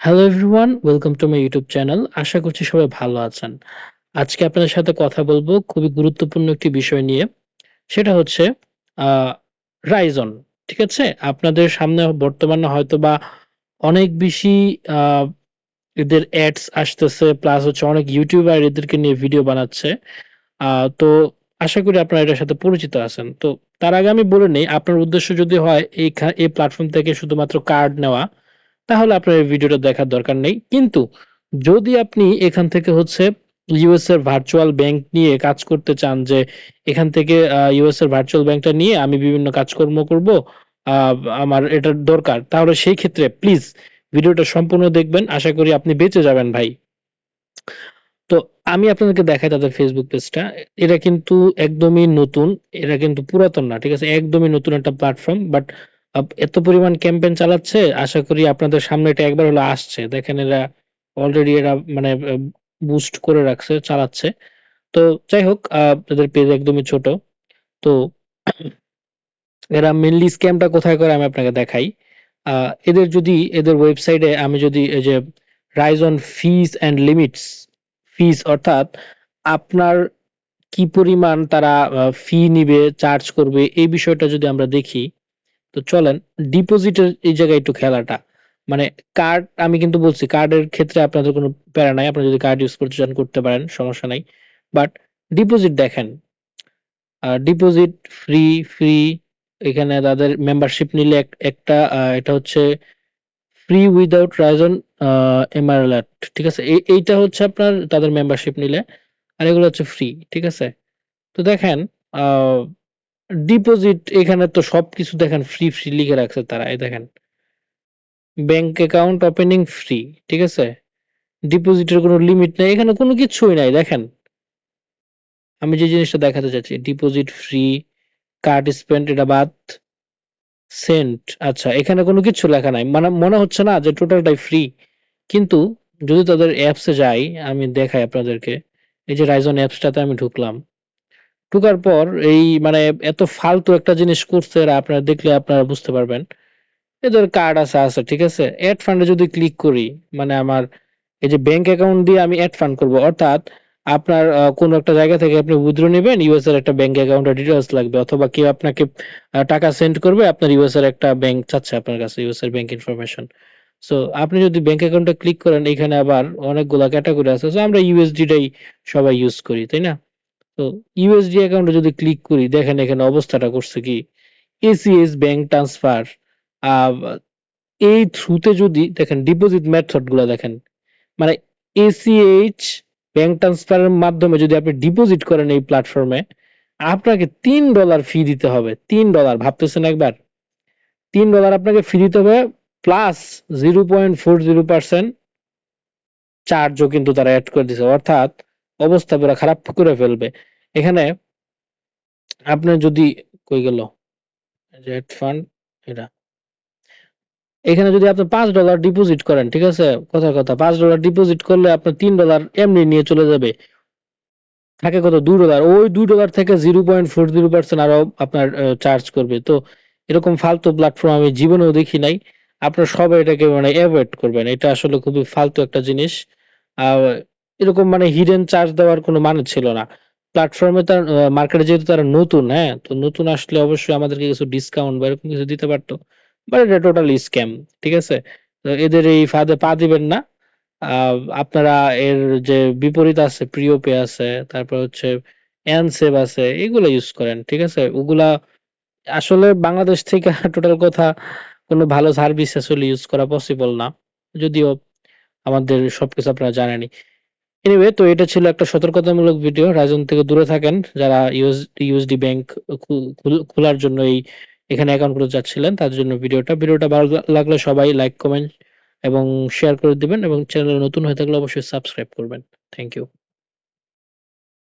Hello everyone, welcome to my YouTube channel. আশা করছি সবাই ভালো আছেন। আজকে আপনাদের সাথে কথা বলবো খুবই গুরুত্বপূর্ণ একটি বিষয় নিয়ে। সেটা হচ্ছে আ Ryzen, ঠিক আছে? আপনাদের সামনে বর্তমানে হয়তোবা অনেক বেশি আ এদের অ্যাডস আসতেছে, প্লাস হচ্ছে অনেক ইউটিউবার এদেরকে নিয়ে ভিডিও বানাচ্ছে। আ তো আশা করি আপনারা এটার সাথে পরিচিত আছেন। তো তার আগে আমি বলে নেই, আপনার উদ্দেশ্য যদি হয় এই প্ল্যাটফর্ম থেকে শুধুমাত্র কার্ড নেওয়া, তাহলে আপনার এই ভিডিওটা দেখার দরকার নেই। কিন্তু যদি আপনি এখান থেকে হচ্ছে ইউএস এর ভার্চুয়াল ব্যাংক নিয়ে কাজ করতে চান, যে এখান থেকে ইউএস এর ভার্চুয়াল ব্যাংকটা নিয়ে আমি বিভিন্ন কাজকর্ম করব, আ আমার এটার দরকার। তাহলে সেই ক্ষেত্রে প্লিজ ভিডিওটা সম্পূর্ণ দেখবেন। আশা করি আপনি বেঁচে যাবেন ভাই। তো আমি আপনাদেরকে দেখাই তাদের ফেসবুক পেজটা। এটা কিন্তু একদমই নতুন। এটা কিন্তু পুরাতন না। ঠিক আছে? একদমই নতুন একটা প্ল্যাটফর্ম। বাট এত পরিমাণ ক্যাম্পেইন চালাচ্ছে, আশা করি আপনাদের সামনে এটা একবার হলে আসছে। দেখেন এরা অলরেডি এরা মানে বুস্ট করে রাখছে, চালাচ্ছে। তো যাই হোক, তাদের পেজ একদমই ছোট। তো এরা মেইনলি স্ক্যামটা কোথায় করে আমি আপনাকে দেখাই। আ এদের ওয়েবসাইটে আমি যদি এই যে Ryzen ফিস অ্যান্ড লিমিটস, ফিস অর্থাৎ আপনার কি পরিমাণ তারা ফি নিবে, চার্জ করবে, এই বিষয়টা যদি আমরা দেখি, তো চলেন ডিপোজিটের এই জায়গায় একটু খেলাটা। মানে কার্ড আমি কিন্তু বলছি, কার্ডের ক্ষেত্রে আপনাদের কোনো প্যারা নাই। আপনারা যদি কার্ড ইউজ করতে চান করতে পারেন, সমস্যা নাই। বাট ডিপোজিট দেখেন, ডিপোজিট ফ্রি, এখানে তাদের মেম্বারশিপ নিলে একটা এটা হচ্ছে ফ্রি উইথআউট রাইজন এমারল্যাট, ঠিক আছে? এইটা হচ্ছে আপনার তাদের মেম্বারশিপ নিলে। আর এগুলো হচ্ছে ফ্রি, ঠিক আছে? তো দেখেন, আ ডিপোজিট এখানে তো সবকিছু দেখেন ফ্রি লিখে রাখছে তারা। এই দেখেন, ব্যাংক অ্যাকাউন্ট ওপেনিং ফ্রি, ঠিক আছে? ডিপোজিটের কোনো লিমিট নাই। এখানে কোনো কিছুই নাই দেখেন। আমি যে জিনিসটা দেখাতে চাচ্ছি, ডিপোজিট ফ্রি, কার্ড স্পেন্ড এটা বাদ, সেন্ট, আচ্ছা এখানে কোনো কিছু লেখা নাই। মানে মনে হচ্ছে না যে টোটালটাই ফ্রি। কিন্তু যদি তাদের অ্যাপসে যাই, আমি দেখাই আপনাদেরকে। এই যে রাইজন অ্যাপসটাতে আমি ঢুকলাম। ঢোকার পর এই মানে এত ফালতু একটা জিনিস করছে এরা, আপনারা দেখলে আপনারা বুঝতে পারবেন। এদের কার্ড আছে, ঠিক আছে? এড ফান্ডে যদি ক্লিক করি, মানে আমার এই যে ব্যাংক অ্যাকাউন্ট দিয়ে আমি এড ফান্ড করব, অর্থাৎ আপনার কোনো একটা জায়গা থেকে আপনি উইথড্র নেবেন, ইউএস এর একটা ব্যাংক অ্যাকাউন্টের ডিটেইলস লাগবে, অথবা কেউ আপনাকে টাকা সেন্ড করবে, আপনার ইউএস এর একটা ব্যাংক চাচ্ছে আপনার কাছে, ইউএস এর ব্যাংক ইনফরমেশন। সো আপনি যদি ব্যাংক অ্যাকাউন্টে ক্লিক করেন, এখানে আবার অনেকগুলা ক্যাটাগরি আছে। সো আমরা ইউএসডি টাই সবাই ইউজ করি, তাই না? তো ইউএসডি অ্যাকাউন্টে যদি ক্লিক করি, দেখেন এখানে অবস্থাটা করছে কি, এসিএস ব্যাংক ট্রান্সফার, আহ এই থ্রুতে যদি দেখেন ডিপোজিট মেথড গুলা দেখেন, মানে এসিএইচ ব্যাংক ট্রান্সফারের মাধ্যমে যদি আপনি ডিপোজিট করেন এই প্ল্যাটফর্মে, আপনাকে $3 ফি দিতে হবে। $3 ভাবতেছেন একবার, $3 আপনাকে ফি দিতে হবে, প্লাস 0.40% চার্জও কিন্তু তারা অ্যাড করে দিছে। অর্থাৎ অবস্থা পুরো খারাপ করে ফেলবে। এখানে আপনার যদি, কই গেল জেট ফান্ড, এটা এখানে যদি আপনি $5 ডিপোজিট করেন, ঠিক আছে? কথার কথা, $5 ডিপোজিট করলে আপনার $3 এমনি নিয়ে চলে যাবে। থাকে কত, $2। ওই $2 থেকে 0.40% আরো আপনার চার্জ করবে। তো এরকম ফালতু প্ল্যাটফর্ম আমি জীবনেও দেখি নাই। আপনারা সবাই এটাকে মানে এভয়েড করবেন। এটা আসলে খুবই ফালতু একটা জিনিস। আর এরকম মানে হিডেন চার্জ দেওয়ার কোনো মানে ছিল না। প্ল্যাটফর্মে তার মার্কেটে যেহেতু তারা নতুন, হ্যাঁ? তো নতুন আসলে অবশ্যই আমাদেরকে কিছু ডিসকাউন্ট বা এরকম কিছু দিতে পারত। বাট এটা টোটালি স্ক্যাম। ঠিক আছে? তো এদের এই ফাঁদে পা দিবেন না। আ আপনারা এর যে বিপরীত আছে, প্রিয়পে আছে, তারপর হচ্ছে এনসেভ আছে, এগুলা ইউজ করেন। ঠিক আছে? ওগুলা আসলে বাংলাদেশ থেকে টোটাল কথা কোনো ভালো সার্ভিস আসলে ইউজ করা পসিবল না। যদিও আমাদের সবকিছু আপনারা জানেনই। এনিওয়ে, তো এটা ছিল একটা সতর্কতামূলক ভিডিও। রাইজন থেকে দূরে থাকেন। যারা ইউএসডি ব্যাংক খোলার জন্য এখানে অ্যাকাউন্ট খুলতে চাচ্ছিলেন, তাদের জন্য ভিডিওটা ভালো লাগলে সবাই লাইক, কমেন্ট এবং শেয়ার করে দিবেন, এবং চ্যানেলে নতুন হয়ে থাকলে অবশ্যই সাবস্ক্রাইব করবেন। Thank you.